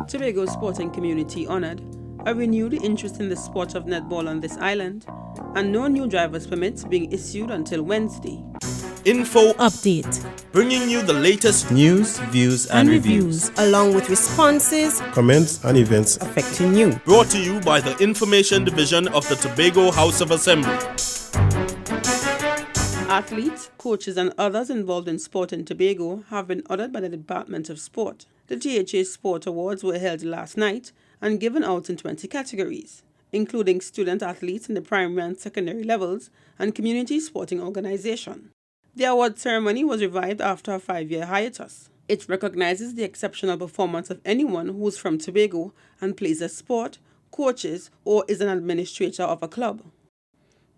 Tobago's sporting community honoured a renewed interest in the sport of netball on this island, and no new driver's permits being issued until Wednesday. InfoUpdate, bringing you the latest news, views and reviews, along with responses, comments and events affecting you. Brought to you by the Information Division of the Tobago House of Assembly. Athletes, coaches and others involved in sport in Tobago have been honoured by the Department of Sport. The THA Sport Awards were held last night and given out in 20 categories, including student athletes in the primary and secondary levels and community sporting organisation. The award ceremony was revived after a 5-year hiatus. It recognizes the exceptional performance of anyone who is from Tobago and plays a sport, coaches, or is an administrator of a club.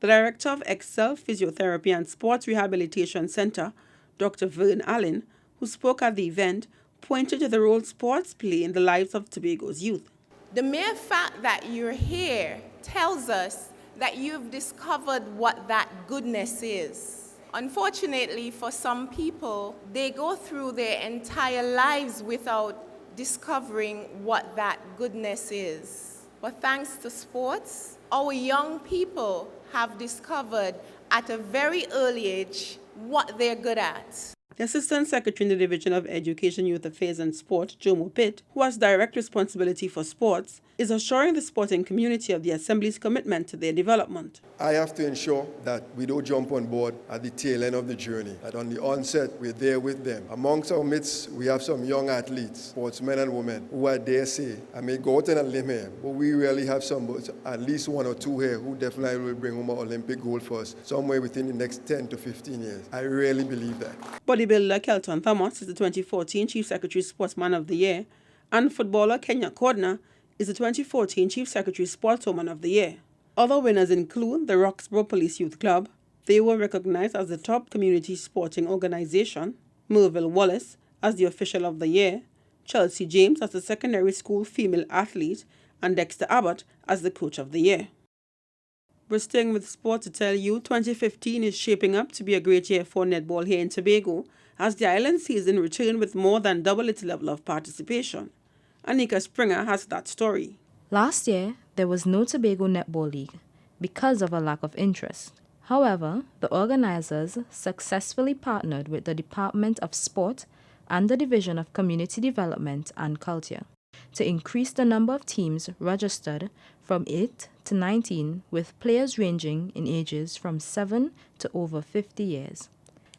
The director of Excel Physiotherapy and Sports Rehabilitation Center, Dr. Vern Allen, who spoke at the event, pointed to the role sports play in the lives of Tobago's youth. The mere fact that you're here tells us that you've discovered what that goodness is. Unfortunately, for some people, they go through their entire lives without discovering what that goodness is. But thanks to sports, our young people have discovered at a very early age what they're good at. The Assistant Secretary in the Division of Education, Youth Affairs and Sport, Jomo Pitt, who has direct responsibility for sports, is assuring the sporting community of the Assembly's commitment to their development. I have to ensure that we don't jump on board at the tail end of the journey, that on the onset we're there with them. Amongst our midst, we have some young athletes, sportsmen and women, who I dare say, I may go out on a limb here, but we really have at least 1 or 2 here who definitely will bring home an Olympic gold for us somewhere within the next 10 to 15 years. I really believe that. Bodybuilder Kelton Thomas is the 2014 Chief Secretary Sportsman of the Year, and footballer Kenya Cordner is the 2014 Chief Secretary Sportswoman of the Year. Other winners include the Roxborough Police Youth Club. They were recognized as the top community sporting organization, Merville Wallace as the Official of the Year, Chelsea James as the secondary school female athlete, and Dexter Abbott as the Coach of the Year. We're staying with sport to tell you 2015 is shaping up to be a great year for netball here in Tobago, as the island season returned with more than double its level of participation. Anika Springer has that story. Last year, there was no Tobago Netball League because of a lack of interest. However, the organizers successfully partnered with the Department of Sport and the Division of Community Development and Culture to increase the number of teams registered from 8 to 19, with players ranging in ages from 7 to over 50 years.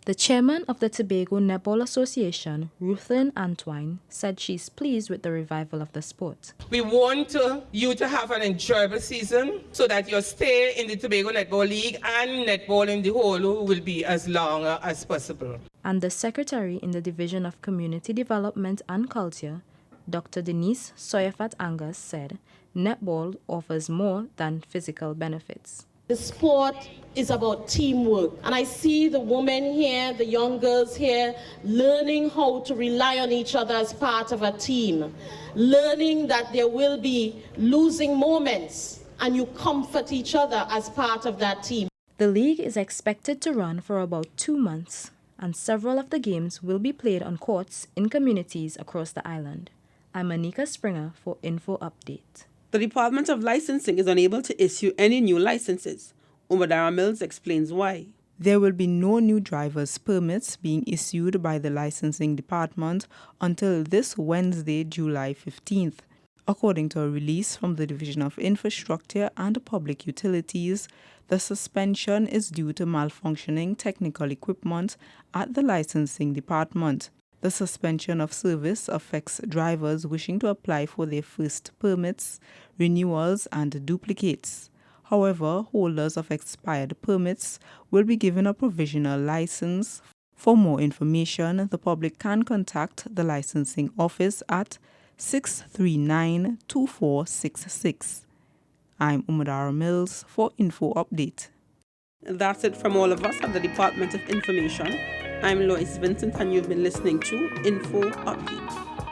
The chairman of the Tobago Netball Association, Ruthlyn Antwine, said she's pleased with the revival of the sport. We want you to have an enjoyable season so that your stay in the Tobago Netball League and netball in the whole will be as long as possible. And the secretary in the Division of Community Development and Culture, Dr. Denise Soyafat Angus, said netball offers more than physical benefits. The sport is about teamwork, and I see the women here, the young girls here, learning how to rely on each other as part of a team, learning that there will be losing moments, and you comfort each other as part of that team. The league is expected to run for about 2 months, and several of the games will be played on courts in communities across the island. I'm Anika Springer for InfoUpdate. The Department of Licensing is unable to issue any new licenses. Umadara Mills explains why. There will be no new driver's permits being issued by the licensing department until this Wednesday, July 15th. According to a release from the Division of Infrastructure and Public Utilities, the suspension is due to malfunctioning technical equipment at the licensing department. The suspension of service affects drivers wishing to apply for their first permits, renewals, and duplicates. However, holders of expired permits will be given a provisional license. For more information, the public can contact the licensing office at 639-2466. I'm Umadara Mills for InfoUpdate. That's it from all of us at the Department of Information. I'm Lois Vincent, and you've been listening to InfoUpdate.